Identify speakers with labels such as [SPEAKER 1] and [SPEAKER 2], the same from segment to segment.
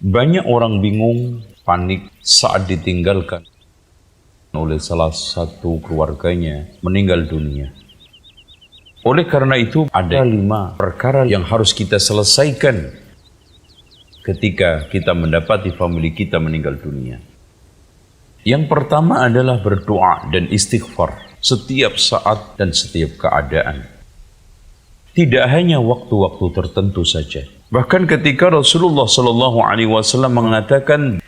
[SPEAKER 1] Banyak orang bingung, panik saat ditinggalkan oleh salah satu keluarganya meninggal dunia. Oleh karena itu, ada 5 perkara yang harus kita selesaikan ketika kita mendapati famili kita meninggal dunia. Yang pertama adalah berdoa dan istighfar setiap saat dan setiap keadaan. Tidak hanya waktu-waktu tertentu saja. Bahkan ketika Rasulullah SAW mengatakan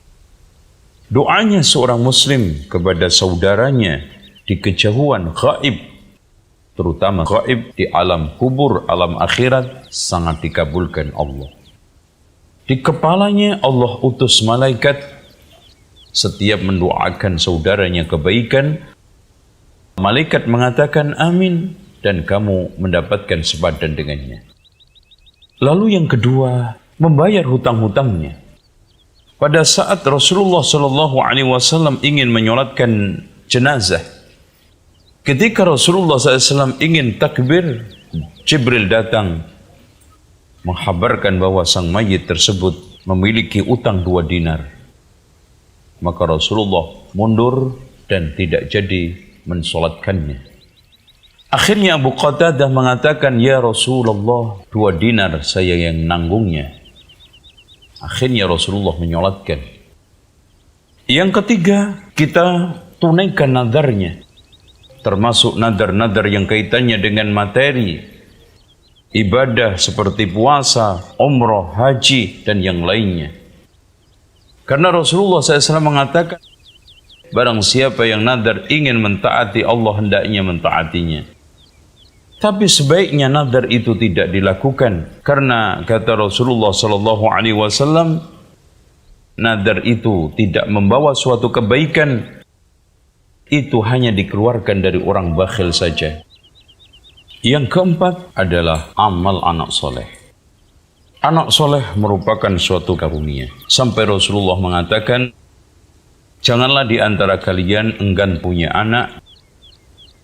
[SPEAKER 1] doanya seorang muslim kepada saudaranya di kejauhan gaib, terutama gaib di alam kubur, alam akhirat, sangat dikabulkan Allah. Di kepalanya Allah utus malaikat setiap mendoakan saudaranya kebaikan. Malaikat mengatakan amin dan kamu mendapatkan sepadan dengannya. Lalu yang kedua, membayar hutang-hutangnya. Pada saat Rasulullah SAW ingin menyolatkan jenazah, ketika Rasulullah SAW ingin takbir, Jibril datang menghabarkan bahwa sang mayit tersebut memiliki utang 2 dinar. Maka Rasulullah mundur dan tidak jadi mensolatkannya. Akhirnya Abu Qatadah mengatakan, ya Rasulullah, 2 dinar saya yang nanggungnya. Akhirnya Rasulullah menyolatkan. Yang ketiga, kita tunaikan nadarnya. Termasuk nadar-nadar yang kaitannya dengan materi, ibadah seperti puasa, umrah, haji, dan yang lainnya. Karena Rasulullah SAW mengatakan, barang siapa yang nadar ingin mentaati Allah, hendaknya mentaatinya. Tapi sebaiknya nadar itu tidak dilakukan, karena kata Rasulullah SAW, nadar itu tidak membawa suatu kebaikan. Itu hanya dikeluarkan dari orang bakhil saja. Yang keempat adalah amal anak soleh. Anak soleh merupakan suatu karunia. Sampai Rasulullah mengatakan, janganlah di antara kalian enggan punya anak,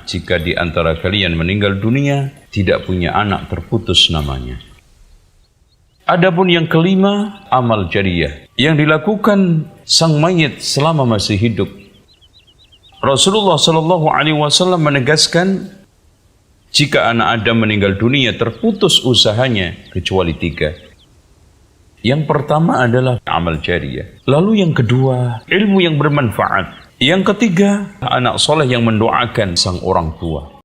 [SPEAKER 1] jika di antara kalian meninggal dunia, tidak punya anak, terputus namanya. Adapun yang kelima, amal jariyah, yang dilakukan sang mayit selama masih hidup. Rasulullah SAW menegaskan, jika anak Adam meninggal dunia, terputus usahanya, kecuali 3. Yang pertama adalah amal jariyah. Lalu yang kedua, ilmu yang bermanfaat. Yang ketiga, anak soleh yang mendoakan sang orang tua.